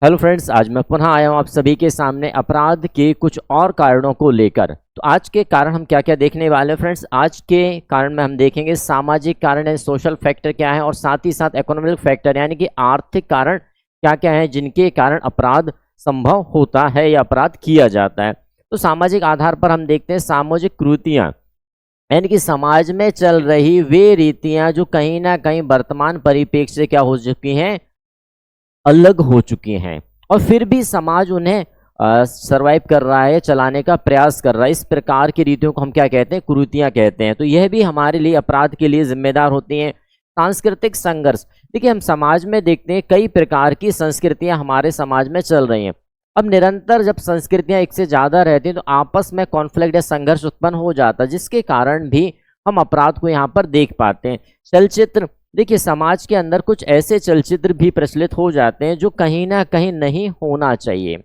Hello friends, आज मैं पुनः आया हूं आप सभी के सामने अपराध के कुछ और कारणों को लेकर। तो आज के कारण हम क्या क्या देखने वाले हैं फ्रेंड्स। आज के कारण में हम देखेंगे सामाजिक कारण है, सोशल फैक्टर क्या है, और साथ ही साथ इकोनॉमिक फैक्टर यानी कि आर्थिक कारण क्या क्या है जिनके कारण अपराध संभव होता है या अपराध किया जाता है। तो सामाजिक आधार पर हम देखते हैं सामाजिक कुरीतियाँ, यानी कि समाज में चल रही वे रीतियां जो कहीं ना कहीं वर्तमान परिप्रेक्ष्य से क्या हो चुकी हैं, अलग हो चुकी हैं, और फिर भी समाज उन्हें सरवाइव कर रहा है, चलाने का प्रयास कर रहा है। इस प्रकार की रीतियों को हम क्या कहते हैं, कुरीतियां कहते हैं। तो यह भी हमारे लिए अपराध के लिए जिम्मेदार होती हैं। सांस्कृतिक संघर्ष, देखिए हम समाज में देखते हैं कई प्रकार की संस्कृतियां हमारे समाज में चल रही हैं। अब निरंतर जब संस्कृतियां एक से ज़्यादा रहती हैं तो आपस में कॉन्फ्लिक्ट या संघर्ष उत्पन्न हो जाता है, जिसके कारण भी हम अपराध को यहाँ पर देख पाते हैं। चलचित्र, देखिए समाज के अंदर कुछ ऐसे चलचित्र भी प्रचलित हो जाते हैं जो कहीं ना कहीं नहीं होना चाहिए।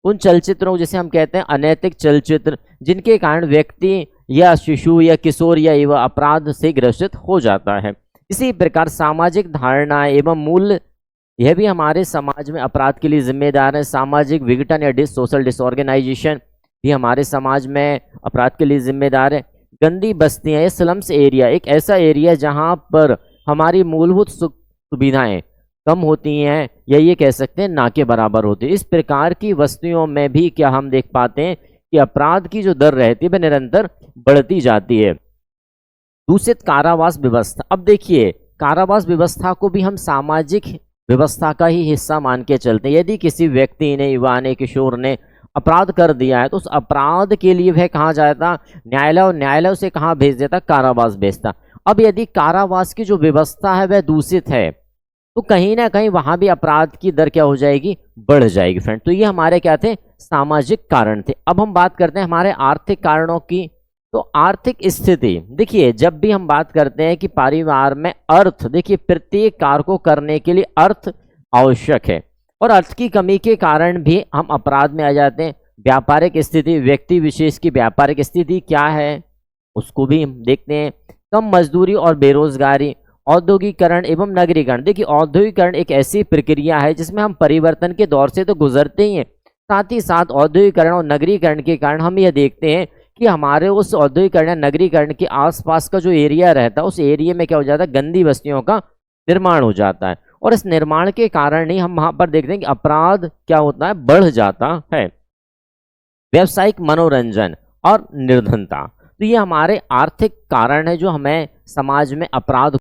उन चलचित्रों जिसे हम कहते हैं अनैतिक चलचित्र, जिनके कारण व्यक्ति या शिशु या किशोर या युवा अपराध से ग्रसित हो जाता है। इसी प्रकार सामाजिक धारणा एवं मूल्य, यह भी हमारे समाज में अपराध के लिए जिम्मेदार है। सामाजिक विघटन या सोशल डिसऑर्गेनाइजेशन भी हमारे समाज में अपराध के लिए जिम्मेदार है। गंदी बस्तियां या स्लम्स एरिया, एक ऐसा एरिया जहां पर हमारी मूलभूत सुविधाएं कम होती हैं या ये कह सकते हैं ना के बराबर होती है। इस प्रकार की बस्तियों में भी क्या हम देख पाते हैं कि अपराध की जो दर रहती है वह निरंतर बढ़ती जाती है। दूषित कारावास व्यवस्था, अब देखिए कारावास व्यवस्था को भी हम सामाजिक व्यवस्था का ही हिस्सा मान के चलते हैं। यदि किसी व्यक्ति ने, युवा ने, किशोर ने अपराध कर दिया है तो उस अपराध के लिए वह कहाँ जाता, न्यायालय, और न्यायालय उसे कहाँ भेज देता, कारावास भेजता। अब यदि कारावास की जो व्यवस्था है वह दूषित है तो कहीं ना कहीं वहां भी अपराध की दर क्या हो जाएगी, बढ़ जाएगी फ्रेंड। तो ये हमारे क्या थे, सामाजिक कारण थे। अब हम बात करते हैं हमारे आर्थिक कारणों की। तो आर्थिक स्थिति, देखिए जब भी हम बात करते हैं कि परिवार में अर्थ, देखिए प्रत्येक कार्य को करने के लिए अर्थ आवश्यक है, और अर्थ की कमी के कारण भी हम अपराध में आ जाते हैं। व्यापारिक स्थिति, व्यक्ति विशेष की व्यापारिक स्थिति क्या है उसको भी हम देखते हैं। कम मजदूरी और बेरोजगारी, औद्योगिकरण एवं नगरीकरण, देखिए औद्योगिकरण एक ऐसी प्रक्रिया है जिसमें हम परिवर्तन के दौर से तो गुजरते ही हैं, साथ ही साथ औद्योगिकरण और नगरीकरण के कारण हम यह देखते हैं कि हमारे उस औद्योगिकरण या नगरीकरण के आसपास का जो एरिया रहता है उस एरिया में क्या हो जाता है, गंदी बस्तियों का निर्माण हो जाता है, और इस निर्माण के कारण ही हम वहां पर देखते हैं कि अपराध क्या होता है, बढ़ जाता है। व्यावसायिक मनोरंजन और निर्धनता, तो ये हमारे आर्थिक कारण है जो हमें समाज में अपराध